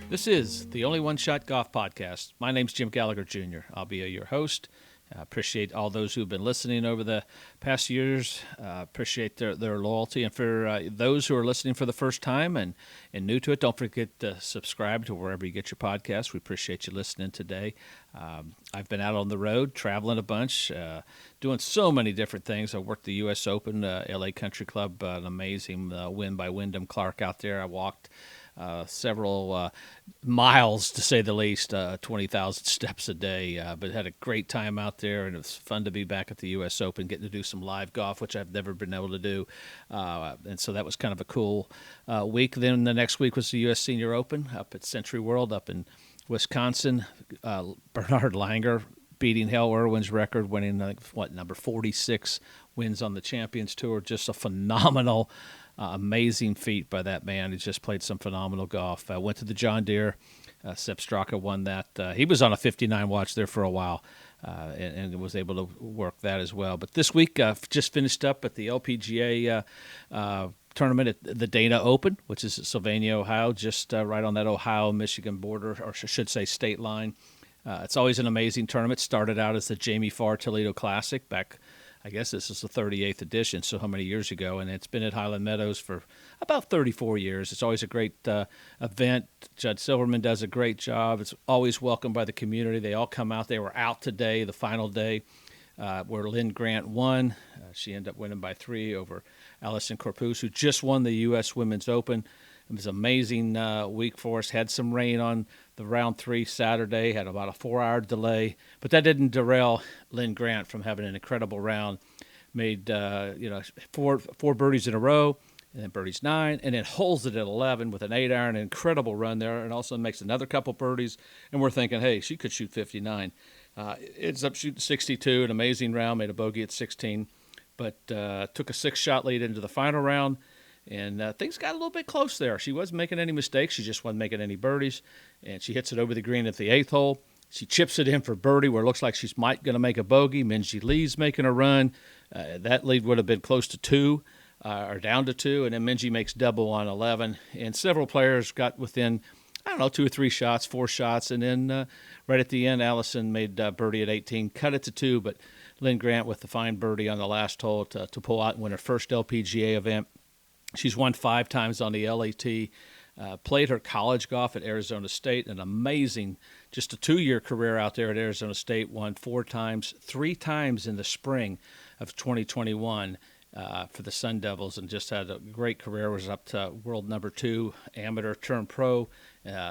This is the Only One Shot Golf Podcast. My name's Jim Gallagher Jr. I'll be your host. I appreciate all those who've been listening over the past years. Appreciate their loyalty. And for those who are listening for the first time and new to it, don't forget to subscribe to wherever you get your podcasts. We appreciate you listening today. I've been out on the road, traveling a bunch, doing so many different things. I worked the U.S. Open, LA Country Club, an amazing win by Wyndham Clark out there. I walked several miles, to say the least, 20,000 steps a day, but had a great time out there, and it was fun to be back at the U.S. Open, getting to do some live golf, which I've never been able to do, and so that was kind of a cool week. Then the next week was the U.S. Senior Open up at Century World up in Wisconsin. Bernhard Langer beating Hal Irwin's record, winning, number 46 wins on the Champions Tour. Just a phenomenal amazing feat by that man. He just played some phenomenal golf. Went to the John Deere. Sepp Straka won that. He was on a 59 watch there for a while and was able to work that as well. But this week, just finished up at the LPGA tournament at the Dana Open, which is at Sylvania, Ohio, just right on that Ohio-Michigan border, or I should say state line. It's always an amazing tournament. Started out as the Jamie Farr Toledo Classic back, I guess this is the 38th edition, so how many years ago? And it's been at Highland Meadows for about 34 years. It's always a great event. Judd Silverman does a great job. It's always welcomed by the community. They all come out. They were out today, the final day, where Linn Grant won. She ended up winning by 3 over Allison Corpus, who just won the U.S. Women's Open. It was an amazing week for us. Had some rain on the round 3 Saturday, had about a 4-hour delay, but that didn't derail Linn Grant from having an incredible round. Made four birdies in a row, and then birdies 9, and then holds it at 11 with an 8-iron, an incredible run there, and also makes another couple birdies. And we're thinking, hey, she could shoot 59. Ends up shooting 62, an amazing round, made a bogey at 16, but took a 6-shot lead into the final round. And things got a little bit close there. She wasn't making any mistakes. She just wasn't making any birdies. And she hits it over the green at the 8th hole. She chips it in for birdie where it looks like she's going to make a bogey. Minjee Lee's making a run. That lead would have been close to 2 or down to 2. And then Minjee makes double on 11. And several players got within, 2 or 3 shots, 4 shots. And then right at the end, Allison made birdie at 18, cut it to 2. But Linn Grant with the fine birdie on the last hole to pull out and win her first LPGA event. She's won 5 times on the LAT, played her college golf at Arizona State, an amazing, just a 2-year career out there at Arizona State, won 4 times, 3 times in the spring of 2021 for the Sun Devils, and just had a great career, was up to world number 2, amateur turned pro,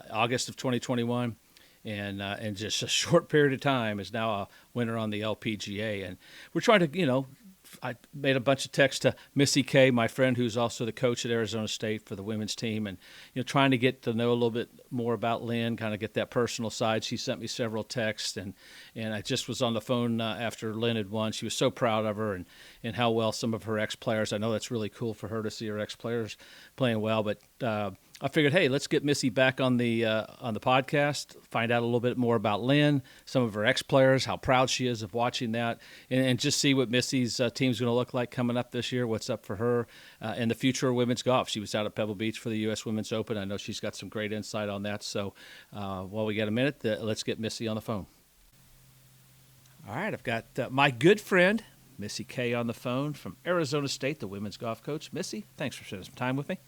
August of 2021. And in just a short period of time is now a winner on the LPGA. And we're trying to, I made a bunch of texts to Missy Kaye, my friend, who's also the coach at Arizona State for the women's team, and trying to get to know a little bit more about Linn, kind of get that personal side. She sent me several texts, and I just was on the phone after Linn had won. She was so proud of her and how well some of her ex-players. I know that's really cool for her to see her ex-players playing well, but I figured, hey, let's get Missy back on the podcast, find out a little bit more about Linn, some of her ex-players, how proud she is of watching that, and just see what Missy's team's going to look like coming up this year, what's up for her, and the future of women's golf. She was out at Pebble Beach for the U.S. Women's Open. I know she's got some great insight on that. So while we got a minute, let's get Missy on the phone. All right, I've got my good friend, Missy Kaye, on the phone from Arizona State, the women's golf coach. Missy, thanks for spending some time with me.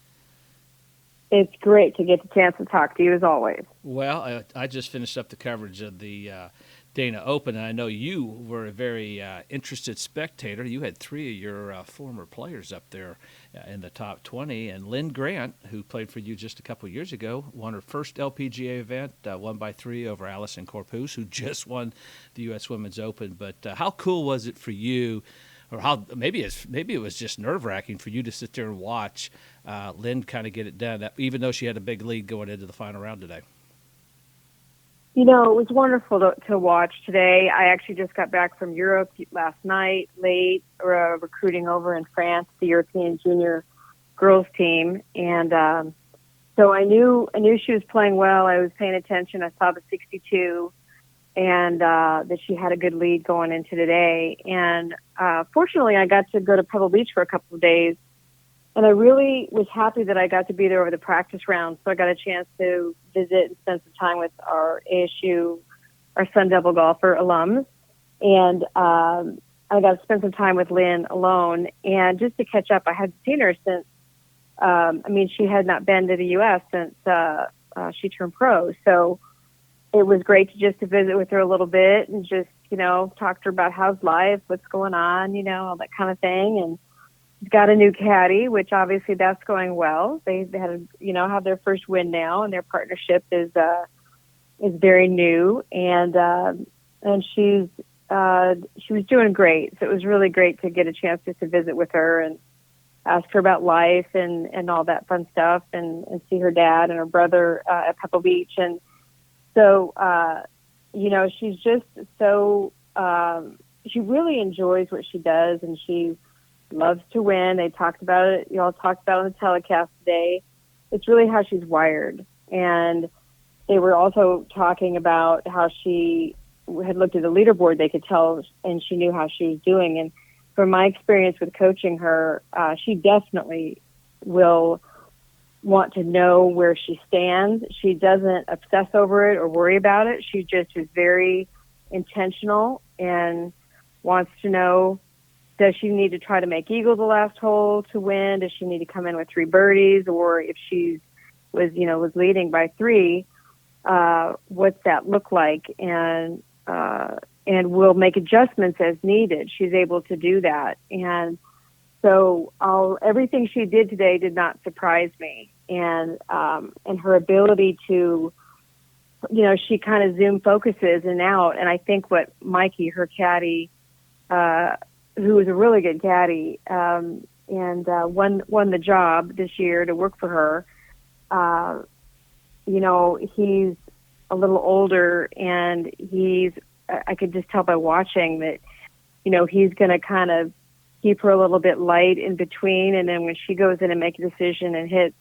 It's great to get the chance to talk to you, as always. Well, I just finished up the coverage of the Dana Open, and I know you were a very interested spectator. You had 3 of your former players up there in the top 20, and Linn Grant, who played for you just a couple years ago, won her first LPGA event, won by 3 over Allison Corpus, who just won the U.S. Women's Open. But how cool was it for you, or how maybe it was just nerve-wracking for you to sit there and watch Linn kind of get it done, even though she had a big lead going into the final round today? It was wonderful to watch today. I actually just got back from Europe last night, late, recruiting over in France, the European junior girls team. And so I knew she was playing well. I was paying attention. I saw the 62 and that she had a good lead going into today. And fortunately, I got to go to Pebble Beach for a couple of days And I really was happy that I got to be there over the practice round. So I got a chance to visit and spend some time with our ASU, our Sun Devil golfer alums. And I got to spend some time with Linn alone. And just to catch up, I hadn't seen her since, she had not been to the U.S. since she turned pro. So it was great to visit with her a little bit and just, talk to her about how's life, what's going on, all that kind of thing. And she's got a new caddy, which obviously that's going well. They had, have their first win now, and their partnership is very new. And she was doing great. So it was really great to get a chance just to visit with her and ask her about life and all that fun stuff, and see her dad and her brother at Pebble Beach. And so, she's just so, she really enjoys what she does, and she loves to win. They talked about it. You all talked about it on the telecast today. It's really how she's wired. And they were also talking about how she had looked at the leaderboard. They could tell, and she knew how she was doing. And from my experience with coaching her, she definitely will want to know where she stands. She doesn't obsess over it or worry about it. She just is very intentional and wants to know, does she need to try to make eagle the last hole to win? Does she need to come in with 3 birdies? Or if she was leading by 3, what's that look like? And will make adjustments as needed. She's able to do that. And so everything she did today did not surprise me. And her ability to, she kind of zoom focuses in and out. And I think what Mikey, her caddy, who was a really good caddy, and won the job this year to work for her, he's a little older, and I could just tell by watching that, he's going to kind of keep her a little bit light in between. And then when she goes in and makes a decision and hits,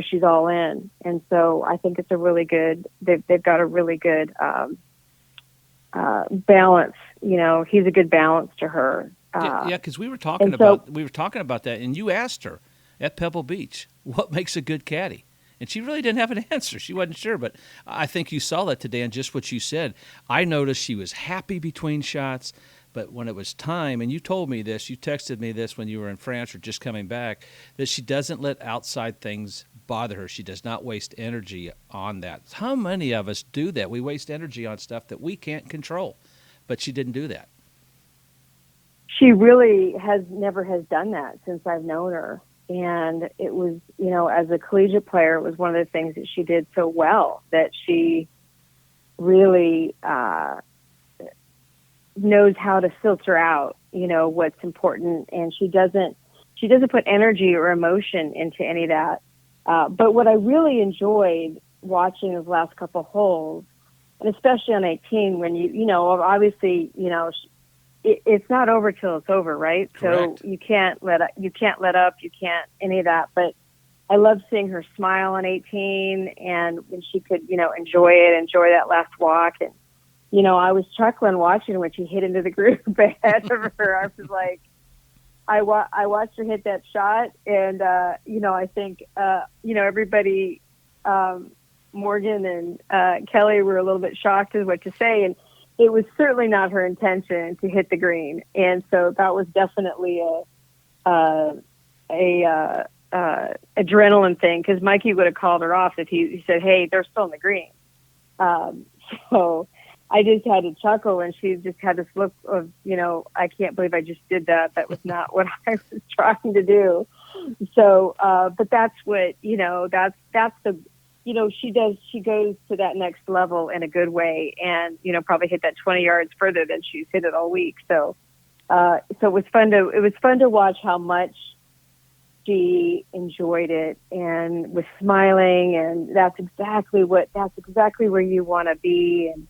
she's all in. And so I think it's a really good, they've got a really good balance. He's a good balance to her. Because we were talking about that, and you asked her at Pebble Beach, what makes a good caddy? And she really didn't have an answer. She wasn't sure, but I think you saw that today in just what you said. I noticed she was happy between shots, but when it was time, and you told me this, you texted me this when you were in France or just coming back, that she doesn't let outside things bother her. She does not waste energy on that. How many of us do that? We waste energy on stuff that we can't control, but she didn't do that. She really never has done that since I've known her. And it was, as a collegiate player, it was one of the things that she did so well, that she really knows how to filter out, what's important. And she doesn't put energy or emotion into any of that. But what I really enjoyed watching those last couple holes, and especially on 18, when obviously, it's not over till it's over, right? Correct. So you can't let up, you can't any of that. But I loved seeing her smile on 18, and when she could, enjoy that last walk. And, I was chuckling watching when she hit into the groove ahead of her. I was like, I watched her hit that shot, and, I think, everybody, Morgan and Kelly were a little bit shocked as what to say. And it was certainly not her intention to hit the green. And so that was definitely a adrenaline thing, because Mikey would have called her off if he said, hey, they're still in the green. So I just had to chuckle, and she just had this look of, I can't believe I just did that. That was not what I was trying to do. So, but that's what, that's the, she goes to that next level in a good way, and, probably hit that 20 yards further than she's hit it all week. So, it was fun to watch how much she enjoyed it and was smiling. And that's exactly where you want to be, and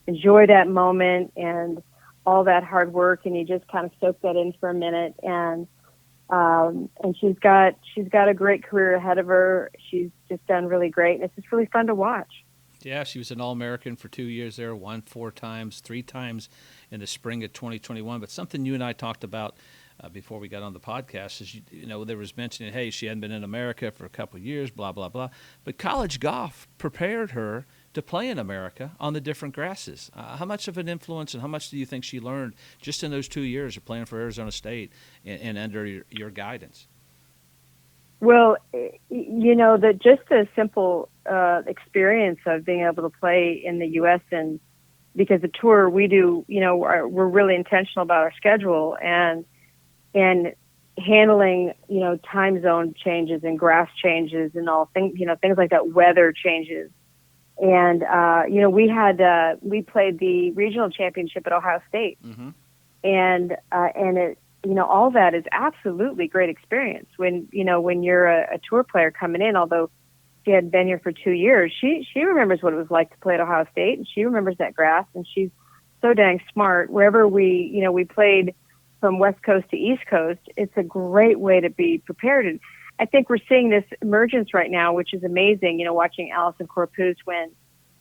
enjoy that moment and all that hard work. And you just kind of soak that in for a minute. And she's got a great career ahead of her. She's just done really great, and it's just really fun to watch. Yeah, she was an All-American for 2 years there, won 4 times, 3 times in the spring of 2021. But something you and I talked about before we got on the podcast, is there was mentioning, hey, she hadn't been in America for a couple of years, blah blah blah, but college golf prepared her to play in America on the different grasses. How much of an influence and how much do you think she learned just in those 2 years of playing for Arizona State and under your guidance? Well, that just a simple experience of being able to play in the U.S. and because the tour we do, we're really intentional about our schedule and handling, time zone changes and grass changes and all things, things like that, weather changes. And, we played the regional championship at Ohio State. Mm-hmm. And it, all that is absolutely great experience when you're a tour player coming in, although she had been here for 2 years, she remembers what it was like to play at Ohio State, and she remembers that grass, and she's so dang smart. Wherever we played from West Coast to East Coast, it's a great way to be prepared. And I think we're seeing this emergence right now, which is amazing, watching Allison Corpuz win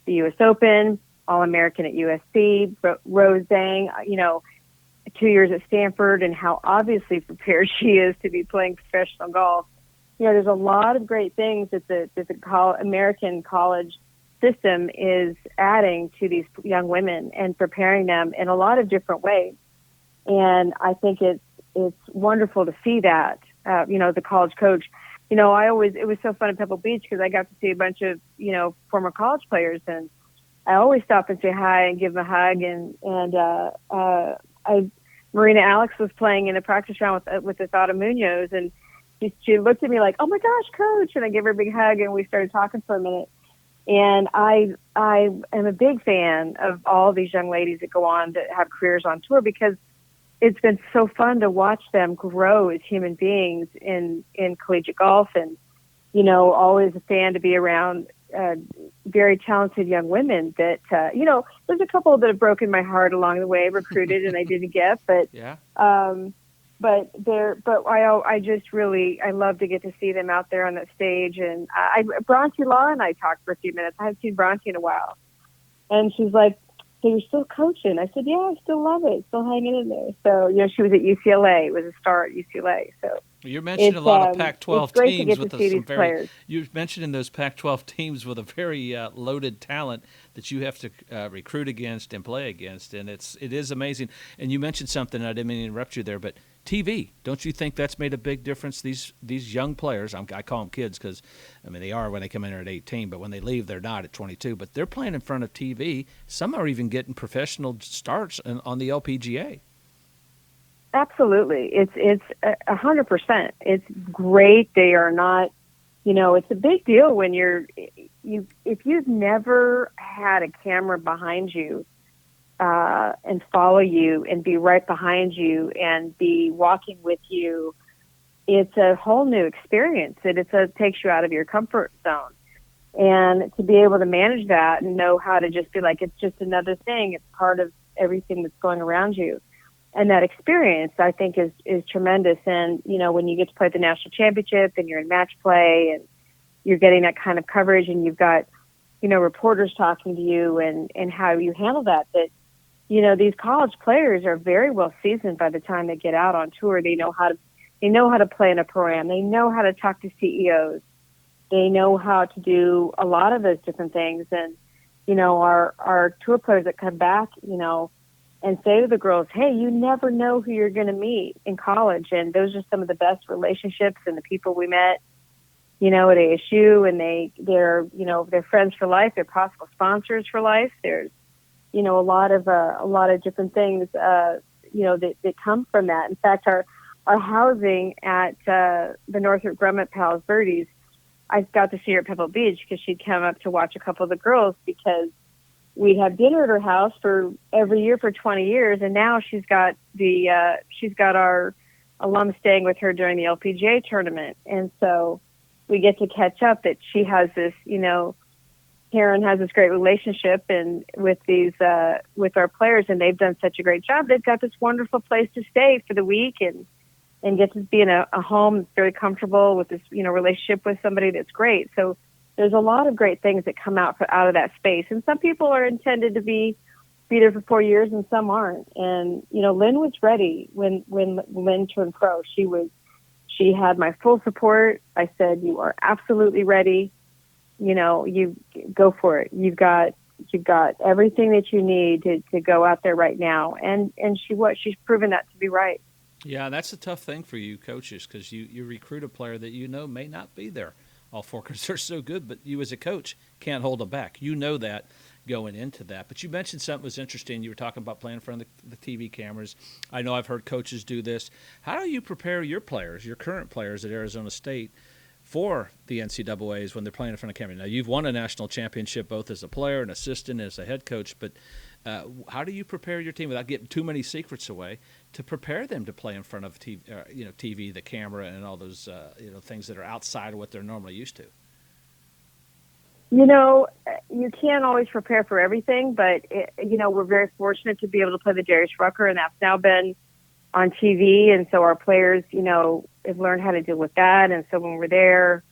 the U.S. Open, All-American at USC, Rose Zhang, 2 years at Stanford, and how obviously prepared she is to be playing professional golf. There's a lot of great things that the American college system is adding to these young women and preparing them in a lot of different ways. And I think it's wonderful to see that, the college coach. It was so fun at Pebble Beach because I got to see a bunch of, former college players, and I always stop and say hi and give them a hug. Marina Alex was playing in a practice round with Azada Munoz, and she looked at me like, "Oh my gosh, coach!" And I gave her a big hug, and we started talking for a minute. And I am a big fan of all these young ladies that go on to have careers on tour because it's been so fun to watch them grow as human beings in collegiate golf, and always a fan to be around very talented young women that there's a couple that have broken my heart along the way, recruited and I didn't get, but yeah. I just really, I love to get to see them out there on that stage. And Bronte Law and I talked for a few minutes. I haven't seen Bronte in a while. And she's like, "So you're still coaching?" I said, "Yeah, I still love it. Still hanging in there." So, she was at UCLA, was a star at UCLA. So you mentioned a lot of Pac-12 teams with some very. Players. You mentioned in those Pac-12 teams with a very loaded talent that you have to recruit against and play against, and it is amazing. And you mentioned something, I didn't mean to interrupt you there, but TV. Don't you think that's made a big difference? These young players, I call them kids because, they are when they come in at 18, but when they leave, they're not at 22. But they're playing in front of TV. Some are even getting professional starts on the LPGA. Absolutely. It's 100%. It's great. They are not, it's a big deal when if you've never had a camera behind you, and follow you and be right behind you and be walking with you, it's a whole new experience. It takes you out of your comfort zone. And to be able to manage that and know how to just be like, it's just another thing. It's part of everything that's going around you. And that experience, I think, is tremendous. And, when you get to play at the national championship and you're in match play and you're getting that kind of coverage and you've got, reporters talking to you and how you handle that, these college players are very well seasoned by the time they get out on tour. They know how to play in a program. They know how to talk to CEOs. They know how to do a lot of those different things. And, our tour players that come back, and say to the girls, "Hey, you never know who you're going to meet in college." And those are some of the best relationships and the people we met, at ASU, and they're friends for life. They're possible sponsors for life. There's, a lot of different things, that come from that. In fact, our housing at the Northrop Grumman Palos Verdes, I got to see her at Pebble Beach because she'd come up to watch a couple of the girls because we have dinner at her house for every year for 20 years. And now she's got our alum staying with her during the LPGA tournament. And so we get to catch up that she has this, Karen has this great relationship and with with our players, and they've done such a great job. They've got this wonderful place to stay for the week and get to be in a home that's very comfortable with this, relationship with somebody that's great. So there's a lot of great things that come out of that space. And some people are intended to be, be there for 4 years and some aren't. And, Linn was ready when Linn turned pro. She had my full support. I said, you are absolutely ready. You go for it. You've got everything that you need to go out there right now. And she's proven that to be right. Yeah, that's a tough thing for you coaches, because you recruit a player that may not be there all 4 because they're so good, but you as a coach can't hold them back. That going into that. But you mentioned something was interesting. You were talking about playing in front of the TV cameras. I know I've heard coaches do this. How do you prepare your players, your current players at Arizona State, for the NCAAs when they're playing in front of camera? Now, you've won a national championship both as a player, an assistant, as a head coach, but how do you prepare your team without getting too many secrets away to prepare them to play in front of TV, the camera, and all those things that are outside of what they're normally used to? You can't always prepare for everything, but we're very fortunate to be able to play the Darius Rucker, and that's now been on TV, and so our players, have learned how to deal with that. And so when we're there,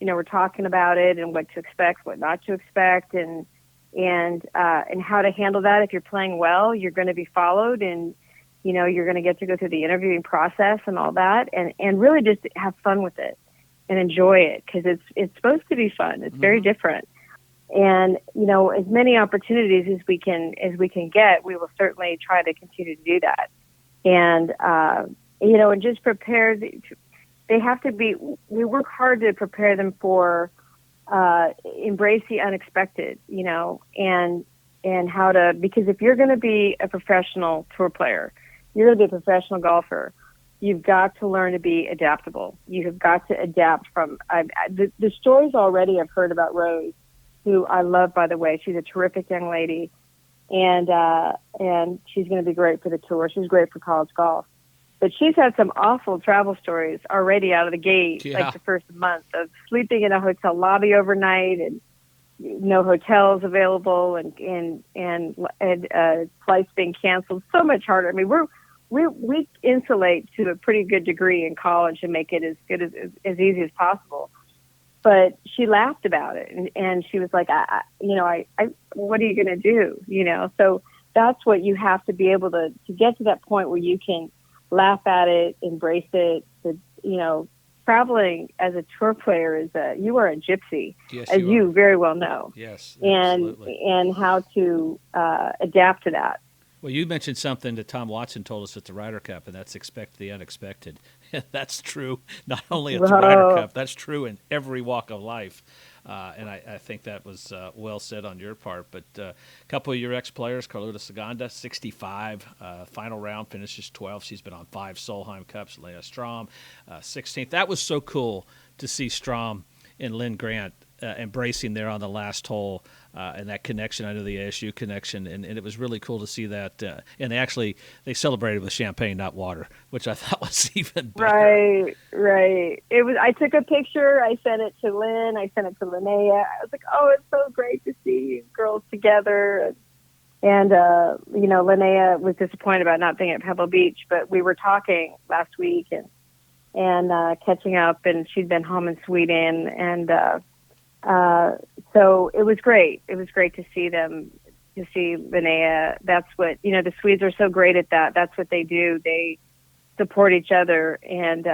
we're talking about it and what to expect, what not to expect, and how to handle that. If you're playing well, you're going to be followed, and you're going to get to go through the interviewing process and all that, and really just have fun with it and enjoy it, because it's supposed to be fun. It's very different, and as many opportunities as we can get, we will certainly try to continue to do that, and and just prepare. They have to be. We work hard to prepare them for. Embrace the unexpected, and how to, because if you're going to be a professional tour player, you're going to be a professional golfer, you've got to learn to be adaptable. You have got to adapt from the stories already I've heard about Rose, who I love, by the way. She's a terrific young lady, and she's going to be great for the tour. She's great for college golf. But she's had some awful travel stories already out of the gate, like the first month of sleeping in a hotel lobby overnight and no hotels available and flights being canceled. So much harder. I mean, we insulate to a pretty good degree in college and make it as good as easy as possible. But she laughed about it, and she was like, I what are you going to do? So that's what you have to be able to get to that point where you can laugh at it, embrace it. Traveling as a tour player you are a gypsy, yes, as you very well know. Yes, absolutely. And how to adapt to that. Well, you mentioned something that Tom Watson told us at the Ryder Cup, and that's expect the unexpected. That's true not only at the Ryder Cup, that's true in every walk of life. And I think that was well said on your part. But a couple of your ex-players, Carlota Saganda, 65, final round, finishes 12th. She's been on 5 Solheim Cups. Leah Strom, 16th. That was so cool to see Strom and Linn Grant embracing there on the last hole, and that connection. I know the ASU connection, and it was really cool to see that. And they celebrated with champagne, not water, which I thought was even better. Right. It was. I took a picture. I sent it to Lynn. I sent it to Linnea. I was like, oh, it's so great to see you girls together. And Linnea was disappointed about not being at Pebble Beach, but we were talking last week and catching up, and she'd been home in Sweden, and so it was great. It was great to see them, to see Linnea. That's what, the Swedes are so great at that. That's what they do. They support each other, and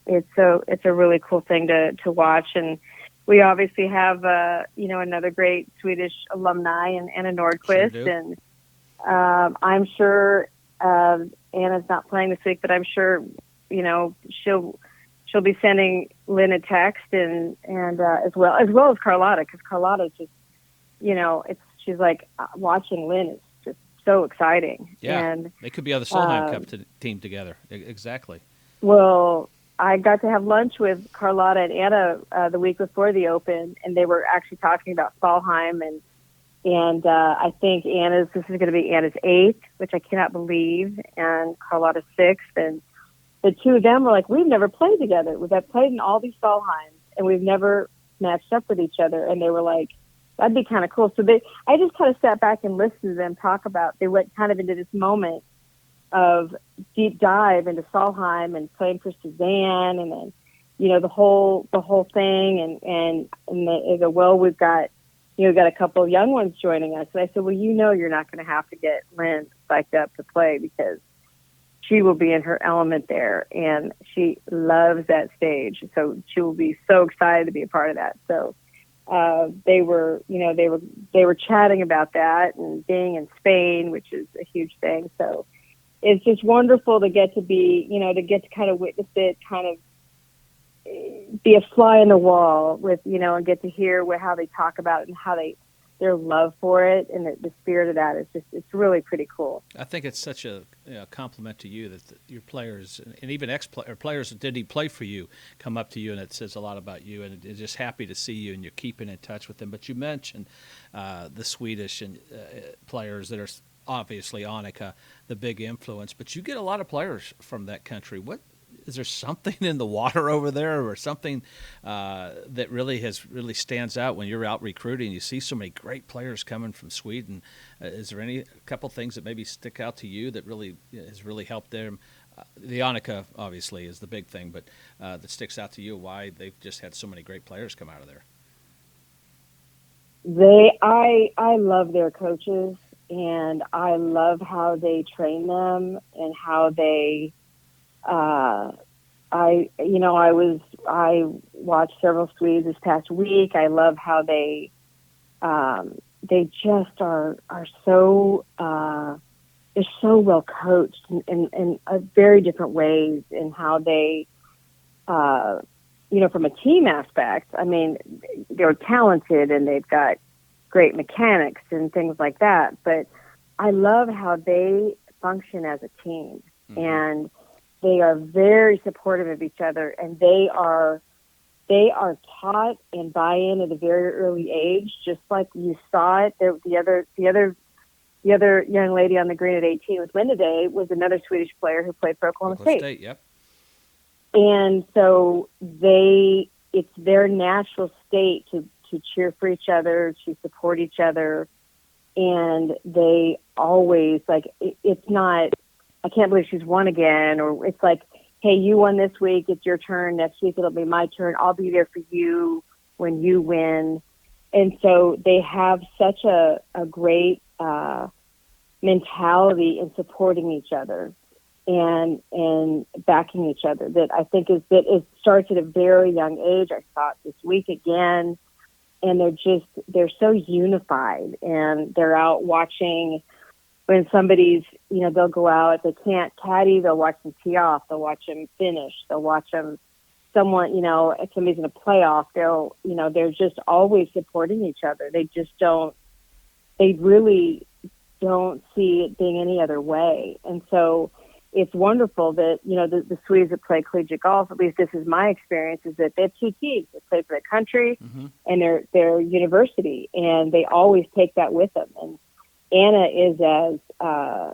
it's a really cool thing to watch. And we obviously have another great Swedish alumni in Anna Nordqvist, sure and I'm sure Anna's not playing this week, but I'm sure she'll be sending Lynn a text and as well as Carlota, because Carlota's just, she's like, watching Lynn is just so exciting. Yeah, and they could be on the Solheim Cup team together. Exactly. Well, I got to have lunch with Carlota and Anna the week before the Open, and they were actually talking about Solheim, and I think this is going to be Anna's 8th, which I cannot believe, and Carlota's 6th, and the two of them were like, we've never played together. We've played in all these Solheims, and we've never matched up with each other. And they were like, that'd be kind of cool. So I just kind of sat back and listened to them talk about, they went kind of into this moment of deep dive into Solheim and playing for Suzanne, and then, the whole thing. And they go, well, we've got, we got a couple of young ones joining us. And I said, well, you're not going to have to get Linn psyched up to play because she will be in her element there, and she loves that stage. So she will be so excited to be a part of that. So they were chatting about that and being in Spain, which is a huge thing. So it's just wonderful to get to be, to get to kind of witness it, kind of be a fly in the wall with, and get to hear how they talk about it and how their love for it and the spirit of that is just, it's really pretty cool. I think it's such a compliment to you that your players and even players that didn't play for you come up to you, and it says a lot about you, and it's just happy to see you and you're keeping in touch with them. But you mentioned the Swedish and players that are obviously Annika, the big influence, but you get a lot of players from that country. What is there something in the water over there, or something that really stands out when you're out recruiting? You see so many great players coming from Sweden. Is there a couple things that maybe stick out to you that really has really helped them? The Annika obviously is the big thing, but that sticks out to you, why they've just had so many great players come out of there. I love their coaches, and I love how they train them and how they. I watched several Swedes this past week. I love how they just are so they're so well coached in very different ways in how they from a team aspect. I mean, they're talented and they've got great mechanics and things like that. But I love how they function as a team, and they are very supportive of each other, and they are taught and buy in at a very early age, just like you saw it. The other young lady on the green at 18 with Linn today was another Swedish player who played for Oklahoma State. Yep. And so it's their natural state to cheer for each other, to support each other, and they always it's not. I can't believe she's won again, or it's like, hey, you won this week, it's your turn. Next week it'll be my turn. I'll be there for you when you win. And so they have such a great mentality in supporting each other and backing each other that I think that it starts at a very young age. I saw it this week again, and they're so unified, and they're out watching. When somebody's, they'll go out, if they can't caddy, they'll watch them tee off, they'll watch them finish, they'll watch them, if somebody's in a playoff, they're just always supporting each other. They really don't see it being any other way. And so it's wonderful that, the Swedes that play collegiate golf, at least this is my experience, is that they have two teams. They play for their country and their university, and they always take that with them. And Anna is Anna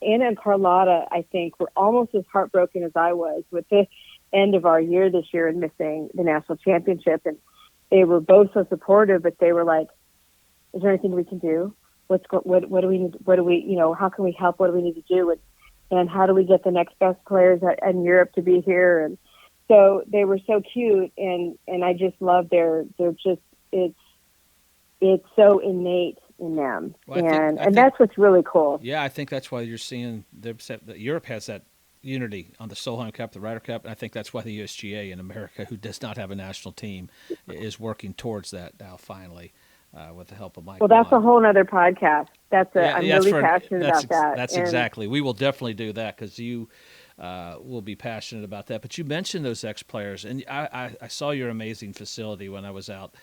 and Carlotta, I think, were almost as heartbroken as I was with the end of our year this year and missing the national championship. And they were both so supportive, but they were like, is there anything we can do? What do we need? How can we help? What do we need to do? And how do we get the next best players in Europe to be here? And so they were so cute. And I just love it's so innate in them, and that's what's really cool. Yeah, I think that's why you're seeing Europe has that unity on the Solheim Cup, the Ryder Cup, and I think that's why the USGA in America, who does not have a national team, is working towards that now finally with the help of Mike. Well, that's a whole other podcast. I'm really passionate about that. That's exactly. We will definitely do that because you will be passionate about that. But you mentioned those ex-players, and I saw your amazing facility when I was out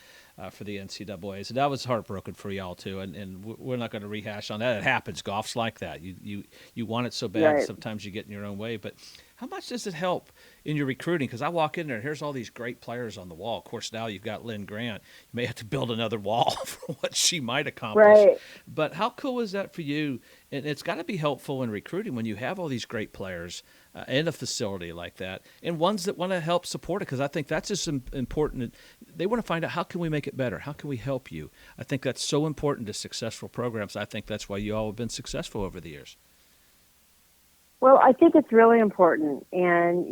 for the NCAAs, and I was heartbroken for y'all too. And we're not going to rehash on that. It happens. Golf's like that. You want it so bad, right. Sometimes you get in your own way. But how much does it help in your recruiting? Because I walk in there and here's all these great players on the wall. Of course, now you've got Linn Grant. You may have to build another wall for what she might accomplish. Right. But how cool is that for you? And it's got to be helpful in recruiting when you have all these great players in a facility like that, and ones that want to help support it, because I think that's just important. They want to find out, how can we make it better? How can we help you? I think that's so important to successful programs. I think that's why you all have been successful over the years. Well, I think it's really important, and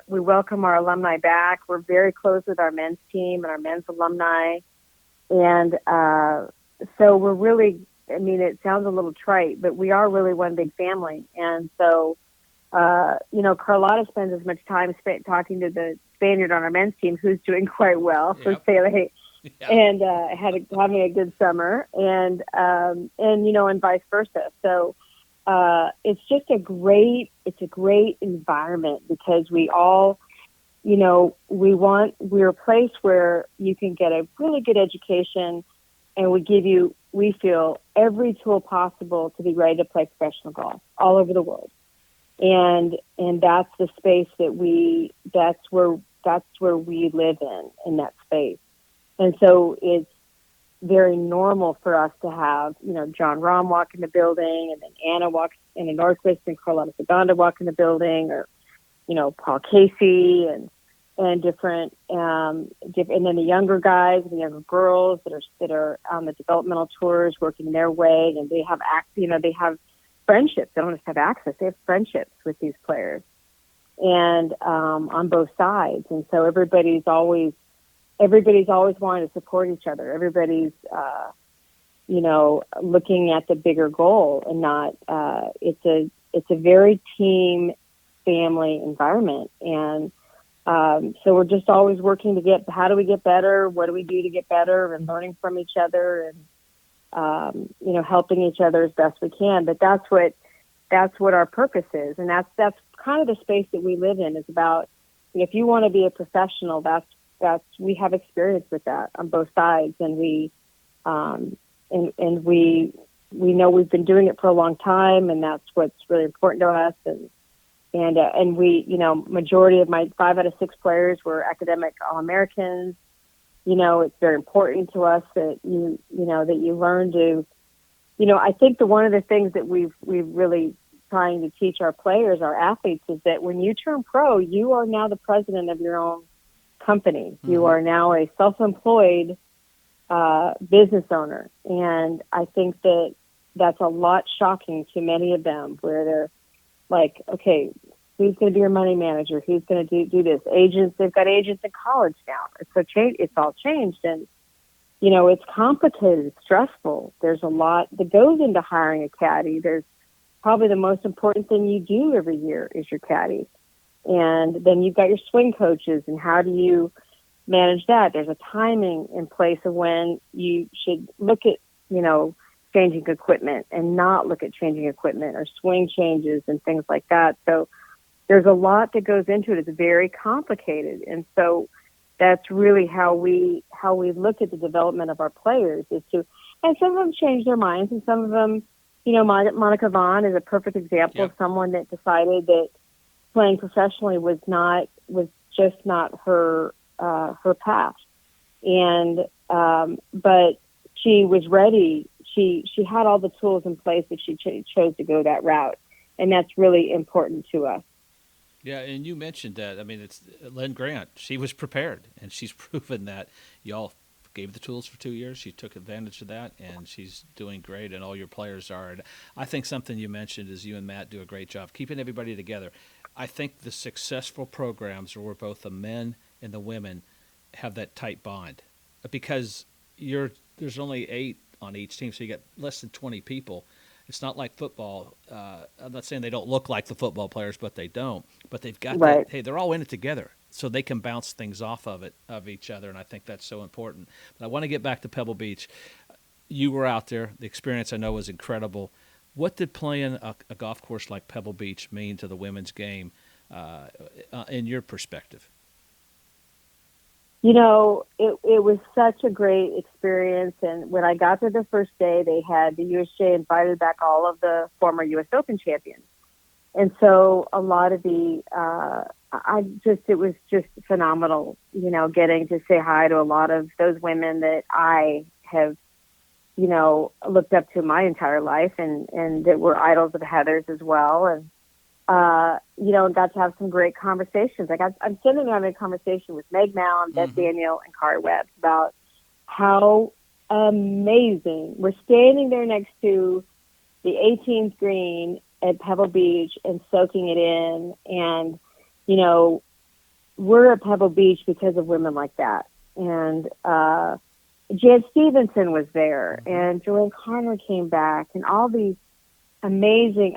we welcome our alumni back. We're very close with our men's team and our men's alumni, and so we're really. I mean, it sounds a little trite, but we are really one big family, and so Carlotta spends as much time talking to the Spaniard on our men's team, who's doing quite well. Yep. So say, and having a good summer, and vice versa. So. It's just a great environment because we all, we're a place where you can get a really good education, and we feel every tool possible to be ready to play professional golf all over the world. And that's the space that's where we live in that space. And so it's very normal for us to have, John Rahm walk in the building, and then Anna walks in the Norquist and Carlotta Saganda walk in the building, or, Paul Casey and different, and then the younger guys and the younger girls that are on the developmental tours working their way, and they have they have friendships. They don't just have access; they have friendships with these players, and on both sides. And so everybody's always wanting to support each other. Everybody's, looking at the bigger goal, and not. It's a very team, family environment, and so we're just always working to how do we get better? What do we do to get better? And learning from each other, and helping each other as best we can. But that's what our purpose is, and that's kind of the space that we live in. Is about, if you want to be a professional, we have experience with that on both sides, and we know we've been doing it for a long time, and that's what's really important to us. And we, majority of my 5 out of 6 players were academic All-Americans. It's very important to us that that you learn to, I think one of the things that we've really trying to teach our players, our athletes, is that when you turn pro, you are now the president of your own company. Mm-hmm. You are now a self-employed business owner, and I think that's a lot shocking to many of them, where they're like, okay, who's going to be your money manager? Who's going to do this? Agents, they've got agents in college now. It's all changed, and it's complicated, it's stressful. There's a lot that goes into hiring a caddy. There's probably the most important thing you do every year is your caddy. And then you've got your swing coaches, and how do you manage that? There's a timing in place of when you should look at, changing equipment and not look at changing equipment, or swing changes and things like that. So there's a lot that goes into it. It's very complicated. And so that's really how we look at the development of our players, is to, and some of them change their minds, and some of them, Monica Vaughn is a perfect example of someone that decided that playing professionally was just not her path, and but she was ready. She had all the tools in place that she chose to go that route, and that's really important to us. Yeah, and you mentioned that. I mean, it's Linn Grant. She was prepared, and she's proven that. Y'all gave the tools for 2 years. She took advantage of that, and she's doing great, and all your players are. And I think something you mentioned is you and Matt do a great job keeping everybody together. I think the successful programs where both the men and the women have that tight bond, because there's only 8 on each team, so you got less than 20 people. It's not like football. I'm not saying they don't look like the football players, but they don't. But they've got that. Hey, they're all in it together, so they can bounce things off of each other, and I think that's so important. But I want to get back to Pebble Beach. You were out there. The experience, I know, was incredible. What did playing a golf course like Pebble Beach mean to the women's game in your perspective? It was such a great experience. And when I got there the first day, they had the USGA invited back all of the former U.S. Open champions. And so a lot of it was just phenomenal, getting to say hi to a lot of those women that I have, looked up to my entire life, and that were idols of Heather's as well. And, got to have some great conversations. I'm sitting there having a conversation with Meg Malin, Beth Daniel, and Kari Webb about how amazing. We're standing there next to the 18th green, at Pebble Beach and soaking it in. And, you know, we're at Pebble Beach because of women like that. And Jan Stevenson was there, and Joanne Connor came back, and all these amazing,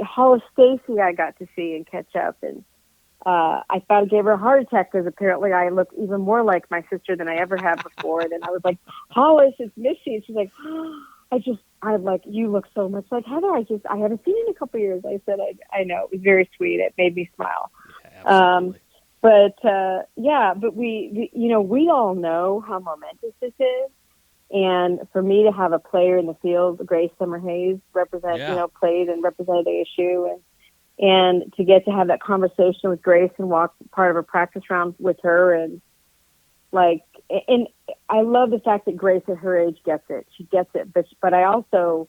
Hollis Stacy I got to see and catch up. And I thought I gave her a heart attack because apparently I look even more like my sister than I ever have before. And I was like, Hollis, it's Missy. And she's like, I'm like, you look so much like Heather. I haven't seen you in a couple of years. I said, I know. It was very sweet. It made me smile. Yeah, absolutely. But we all know how momentous this is. And for me to have a player in the field, Grace Summer Hayes, played and represented ASU, and to get to have that conversation with Grace and walk part of a practice round with her, and I love the fact that Grace at her age gets it. She gets it. But I also,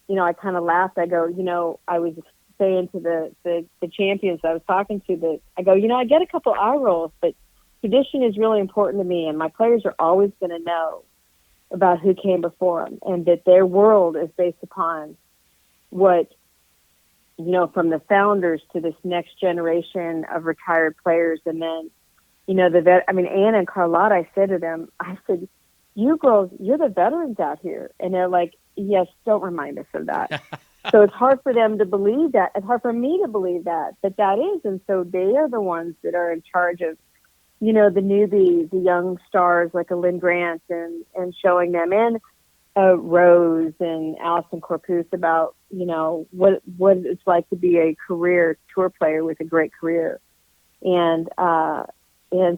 I kind of laughed. I go, I was saying to the champions I was talking to that, I go, I get a couple eye rolls, but tradition is really important to me, and my players are always going to know about who came before them, and that their world is based upon what, from the founders to this next generation of retired players. And then, Anna and Carlotta, I said to them, I said, you girls, you're the veterans out here. And they're like, yes, don't remind us of that. So it's hard for them to believe that. It's hard for me to believe that is. And so they are the ones that are in charge of, the newbies, the young stars like a Linn Grant, and showing them, and Rose and Allison Corpus about, what it's like to be a career tour player with a great career. And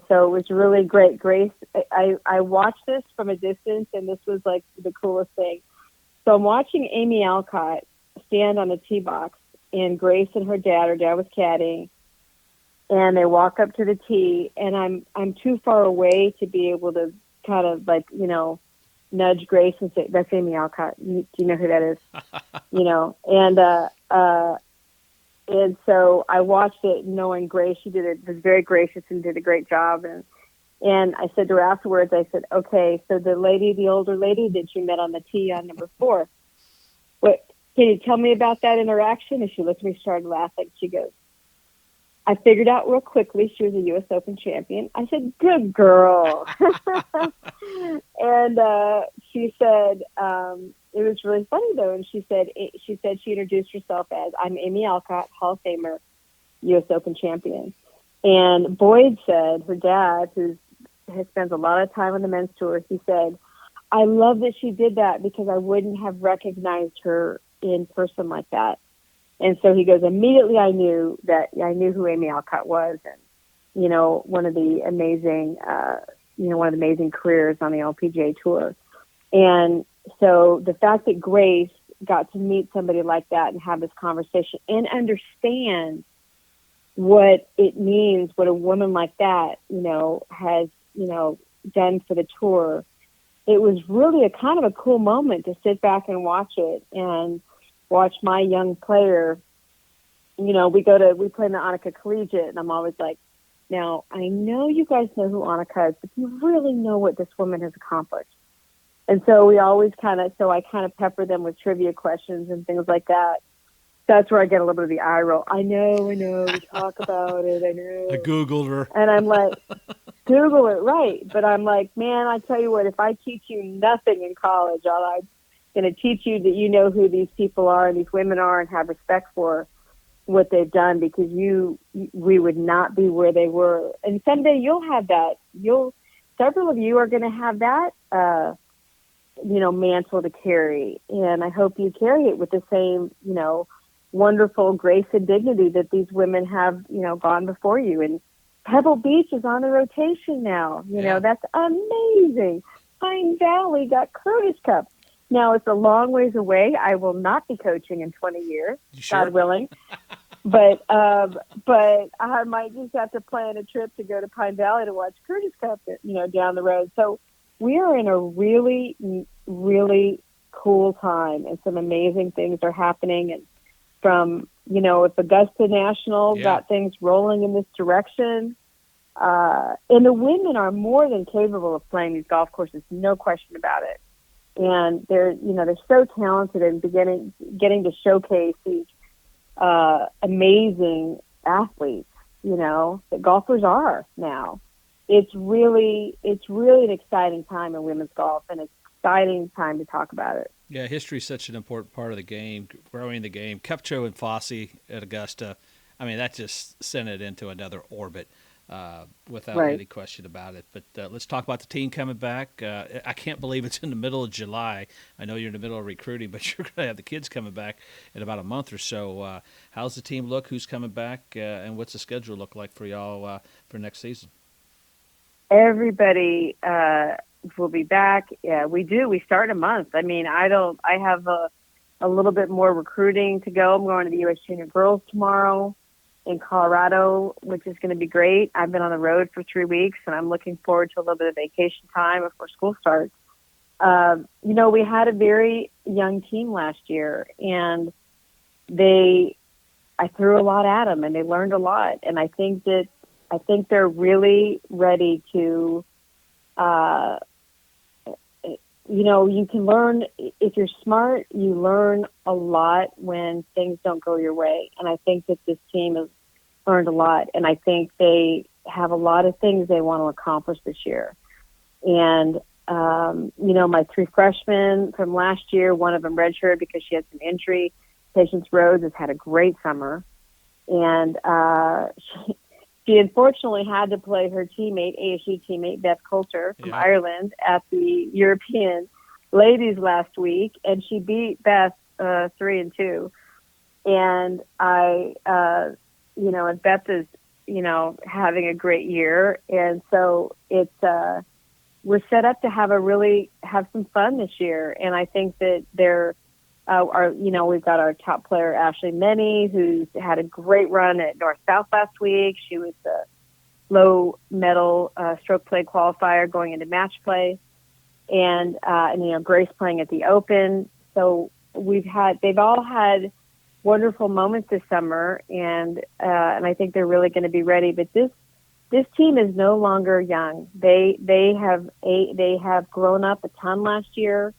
so it was really great. Grace, I watched this from a distance, and this was like the coolest thing. So I'm watching Amy Alcott stand on the tee box, and Grace and her dad was caddying, and they walk up to the tee, and I'm too far away to be able to kind of nudge Grace and say, that's Amy Alcott. Do you know who that is? And so I watched it knowing Grace. She was very gracious and did a great job. And I said to her afterwards, I said, okay, so the older lady that you met on the tee on number 4, can you tell me about that interaction? And she looked at me, started laughing. She goes, I figured out real quickly she was a U.S. Open champion. I said, good girl. And she said, it was really funny, though. And she said she introduced herself as, I'm Amy Alcott, Hall of Famer, U.S. Open champion. And Boyd said, her dad, who spends a lot of time on the men's tour, he said, I love that she did that because I wouldn't have recognized her in person like that. And so he goes, immediately I knew who Amy Alcott was, and, one of the amazing careers on the LPGA tour. And so the fact that Grace got to meet somebody like that and have this conversation and understand what it means, what a woman like that, has, done for the tour, it was really a kind of a cool moment to sit back and watch it and watch my young player. We play in the Annika Collegiate, and I'm always like, now, I know you guys know who Annika is, but do you really know what this woman has accomplished? And so we always I pepper them with trivia questions and things like that. That's where I get a little bit of the eye roll. I know, we talk about it, I know. I Googled her. And I'm like, Google it, right. But I'm like, man, I tell you what, if I teach you nothing in college, I'm going to teach you that you know who these people are and these women are and have respect for what they've done, because we would not be where they were. And someday you'll have that. Several of you are going to have that, mantle to carry. And I hope you carry it with the same, wonderful grace and dignity that these women have, gone before you. And Pebble Beach is on the rotation now. That's amazing. Pine Valley got Curtis Cup. Now, it's a long ways away. I will not be coaching in 20 years, sure? God willing. But I might just have to plan a trip to go to Pine Valley to watch Curtis Cup, down the road. So we are in a really, really cool time, and some amazing things are happening. And from, if Augusta National got things rolling in this direction, and the women are more than capable of playing these golf courses, no question about it. And they're so talented and getting to showcase these amazing athletes, that golfers are now. It's really an exciting time in women's golf, and it's an exciting time to talk about it. Yeah, history is such an important part of the game, growing the game. Kupcho and Fossey at Augusta, I mean, that just sent it into another orbit without any question about it. But let's talk about the team coming back. I can't believe it's in the middle of July. I know you're in the middle of recruiting, but you're going to have the kids coming back in about a month or so. How's the team look? Who's coming back? And what's the schedule look like for y'all for next season? Everybody will be back. Yeah, we do. We start in a month. I mean, I have a little bit more recruiting to go. I'm going to the U.S. Junior Girls tomorrow in Colorado, which is going to be great. I've been on the road for 3 weeks, and I'm looking forward to a little bit of vacation time before school starts. We had a very young team last year, and I threw a lot at them, and they learned a lot. And I think they're really ready to, you can learn, if you're smart, you learn a lot when things don't go your way. And I think that this team has learned a lot. And I think they have a lot of things they want to accomplish this year. And, my 3 freshmen from last year, one of them redshirted because she had some injury. Patience Rose has had a great summer. And she unfortunately had to play her ASU teammate, Beth Coulter from Ireland at the European Ladies last week, and she beat Beth 3-2. And and Beth is, having a great year. And so we're set up to have some fun this year. And I think that we've got our top player, Ashley Menny, who's had a great run at North-South last week. She was the low medal stroke play qualifier going into match play. And Grace playing at the Open. So they've all had wonderful moments this summer, and I think they're really going to be ready. But this team is no longer young. They have grown up a ton last year.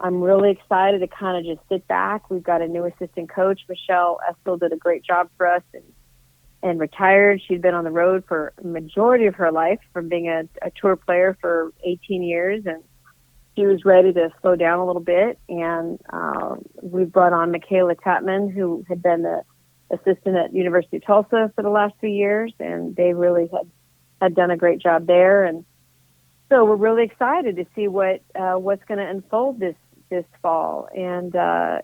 I'm really excited to kind of just sit back. We've got a new assistant coach, Michelle Estel, did a great job for us and retired. She'd been on the road for a majority of her life from being a tour player for 18 years, and she was ready to slow down a little bit. And we brought on Michaela Tatman, who had been the assistant at University of Tulsa for the last 2 years, and they really had done a great job there. And so we're really excited to see what's going to unfold this fall, and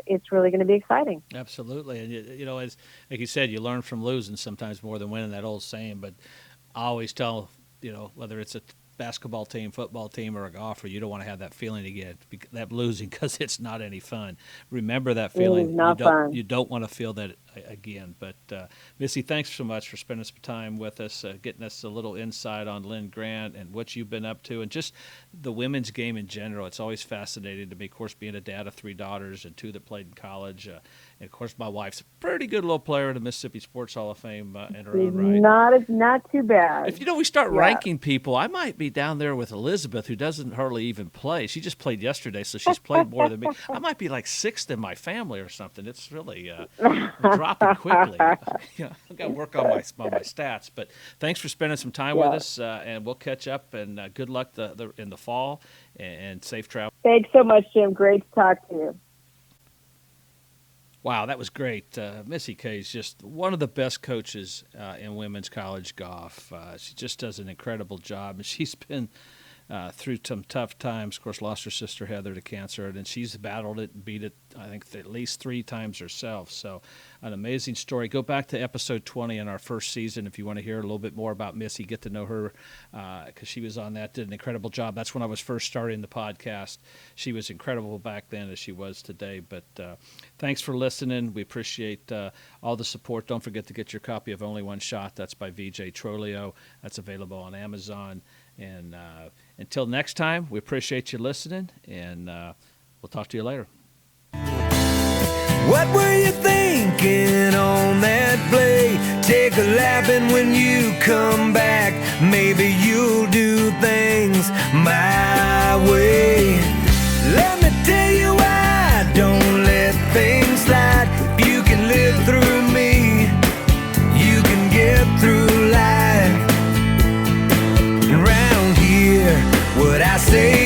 it's really going to be exciting. Absolutely. And as like you said, you learn from losing sometimes more than winning, that old saying. But I always tell whether it's a basketball team, football team, or a golfer, you don't want to have that feeling again, that losing, because it's not any fun. Remember that feeling. You don't want to feel that again. But Missy, thanks so much for spending some time with us, getting us a little insight on Linn Grant and what you've been up to, and just the women's game in general. It's always fascinating to me, of course, being a dad of 3 daughters and 2 that played in college. And of course, my wife's a pretty good little player in the Mississippi Sports Hall of Fame in her own right. Not too bad. If we start ranking people, I might be down there with Elizabeth, who doesn't hardly even play. She just played yesterday, so she's played more than me. I might be like 6th in my family or something. It's really dropping quickly. I've got to work on my stats. But thanks for spending some time with us, and we'll catch up. And good luck in the fall, and safe travel. Thanks so much, Jim. Great to talk to you. Wow, that was great. Missy Kaye is just one of the best coaches in women's college golf. She just does an incredible job, and she's been through some tough times. Of course, lost her sister Heather to cancer, and she's battled it and beat it, I think, at least 3 times herself. So an amazing story. Go back to episode 20 in our first season if you want to hear a little bit more about Missy, get to know her, because she was on that, did an incredible job. That's when I was first starting the podcast. She was incredible back then as she was today. But thanks for listening. We appreciate all the support. Don't forget to get your copy of Only One Shot. That's by VJ Trolio. That's available on Amazon. And until next time, we appreciate you listening, and we'll talk to you later. What were you thinking on that play? Take a lap, and when you come back, maybe you'll do things my way. Let me tell you why I don't let things slide. If you can live through I say